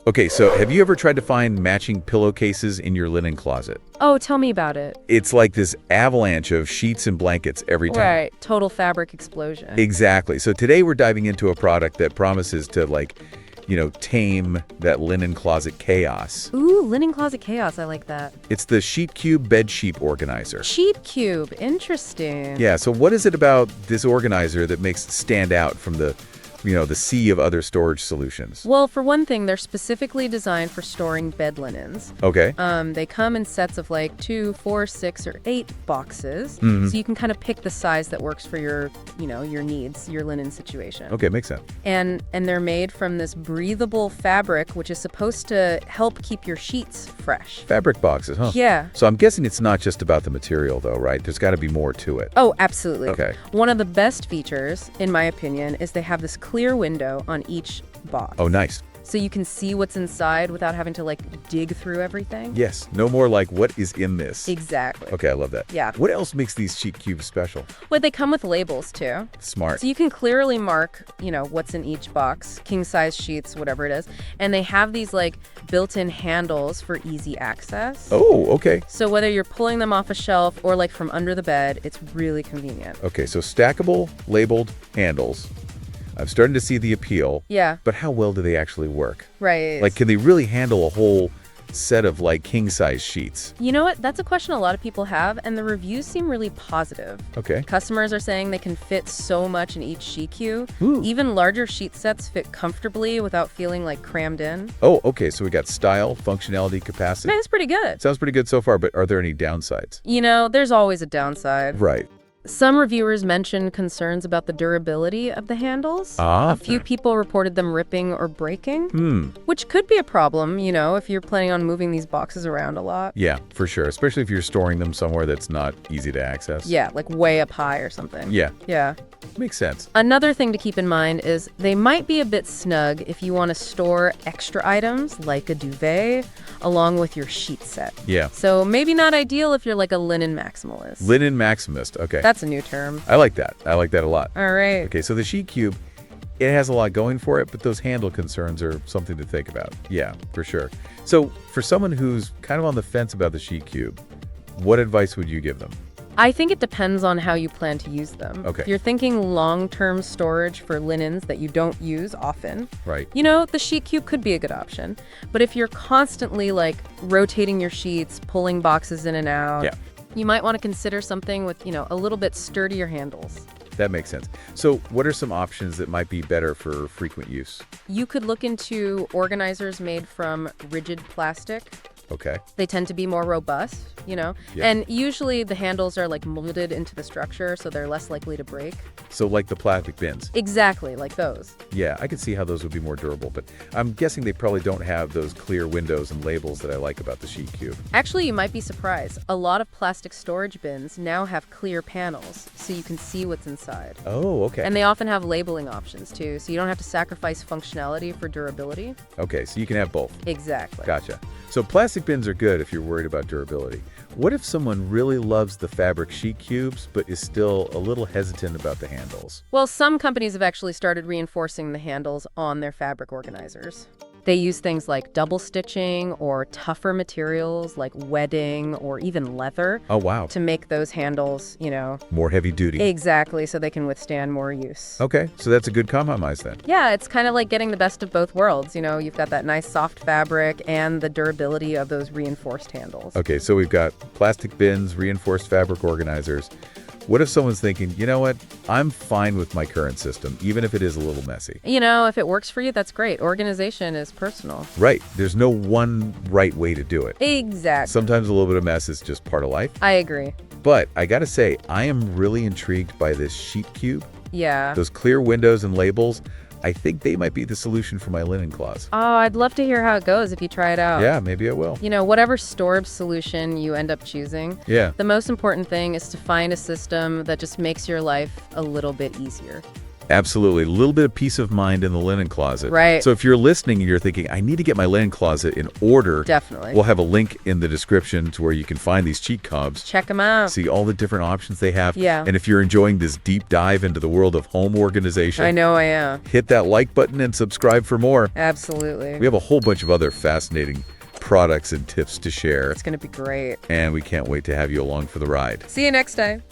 Okay, so have you ever tried to find matching pillowcases in your linen closet? Oh, tell me about it. It's like this avalanche of sheets and blankets every time. Right, total fabric explosion. Exactly. So today we're diving into a product that promises to tame that linen closet chaos. Ooh, linen closet chaos, I like that. It's the SheetCube bed sheet organizer. SheetCube, interesting. Yeah, so what is it about this organizer that makes it stand out from the sea of other storage solutions? Well, for one thing, they're specifically designed for storing bed linens. Okay. They come in sets of like 2, 4, 6, or 8 boxes. Mhm. So you can kind of pick the size that works for your needs, your linen situation. Okay, makes sense. And they're made from this breathable fabric, which is supposed to help keep your sheets fresh. Fabric boxes, huh? Yeah. So I'm guessing it's not just about the material, though, right? There's got to be more to it. Oh, absolutely. Okay. One of the best features, in my opinion, is they have this clear window on each box. Oh, nice. So you can see what's inside without having to dig through everything. Yes. No more like, what is in this? Exactly. Okay, I love that. Yeah. What else makes these SheetCubes special? Well, they come with labels too. Smart. So you can clearly mark, what's in each box, king size sheets, whatever it is. And they have these built-in handles for easy access. Oh, okay. So whether you're pulling them off a shelf or from under the bed, it's really convenient. Okay, so stackable, labeled handles. I'm starting to see the appeal. Yeah. But how well do they actually work? Right. Can they really handle a whole set of king-size sheets? You know what? That's a question a lot of people have, and the reviews seem really positive. Okay. Customers are saying they can fit so much in each SheetCube. Ooh. Even larger sheet sets fit comfortably without feeling crammed in. Oh, okay. So we got style, functionality, capacity. That's pretty good. Sounds pretty good so far, but are there any downsides? There's always a downside. Right. Some reviewers mentioned concerns about the durability of the handles. A few people reported them ripping or breaking, which could be a problem, if you're planning on moving these boxes around a lot. Yeah, for sure. Especially if you're storing them somewhere that's not easy to access. Yeah, way up high or something. Yeah. Yeah. Makes sense. Another thing to keep in mind is they might be a bit snug if you want to store extra items like a duvet along with your sheet set. Yeah. So maybe not ideal if you're a linen maximalist. Linen maximist. Okay. That's a new term. I like that. I like that a lot. All right. Okay, so the SheetCube, it has a lot going for it, but those handle concerns are something to think about. Yeah, for sure. So for someone who's kind of on the fence about the SheetCube, what advice would you give them? I think it depends on how you plan to use them. Okay. If you're thinking long-term storage for linens that you don't use often, right? The SheetCube could be a good option. But if you're constantly rotating your sheets, pulling boxes in and out, yeah, you might want to consider something with, a little bit sturdier handles. That makes sense. So what are some options that might be better for frequent use? You could look into organizers made from rigid plastic. Okay. They tend to be more robust, Yeah. And usually the handles are molded into the structure, so they're less likely to break. So like the plastic bins? Exactly, like those. Yeah, I could see how those would be more durable, but I'm guessing they probably don't have those clear windows and labels that I like about the SheetCube. Actually, you might be surprised. A lot of plastic storage bins now have clear panels, so you can see what's inside. Oh, okay. And they often have labeling options, too, so you don't have to sacrifice functionality for durability. Okay, so you can have both. Exactly. Gotcha. So plastic bins are good if you're worried about durability. What if someone really loves the fabric SheetCubes, but is still a little hesitant about the handles? Well, some companies have actually started reinforcing the handles on their fabric organizers. They use things like double stitching or tougher materials like wedding or even leather. Oh, wow. To make those handles, more heavy duty. Exactly, so they can withstand more use. Okay, so that's a good compromise then. Yeah, it's kind of like getting the best of both worlds. You've got that nice soft fabric and the durability of those reinforced handles. Okay, so we've got plastic bins, reinforced fabric organizers. What if someone's thinking, you know what, I'm fine with my current system, even if it is a little messy? If it works for you, that's great. Organization is personal. Right. There's no one right way to do it. Exactly. Sometimes a little bit of mess is just part of life. I agree. But I gotta say, I am really intrigued by this SheetCube. Yeah. Those clear windows and labels, I think they might be the solution for my linen closet. Oh, I'd love to hear how it goes if you try it out. Yeah, maybe I will. Whatever storage solution you end up choosing, yeah, the most important thing is to find a system that just makes your life a little bit easier. Absolutely. A little bit of peace of mind in the linen closet. Right. So if you're listening and you're thinking, I need to get my linen closet in order. Definitely. We'll have a link in the description to where you can find these cheat cubs. Check them out. See all the different options they have. Yeah. And if you're enjoying this deep dive into the world of home organization. I know I am. Hit that like button and subscribe for more. Absolutely. We have a whole bunch of other fascinating products and tips to share. It's going to be great. And we can't wait to have you along for the ride. See you next time.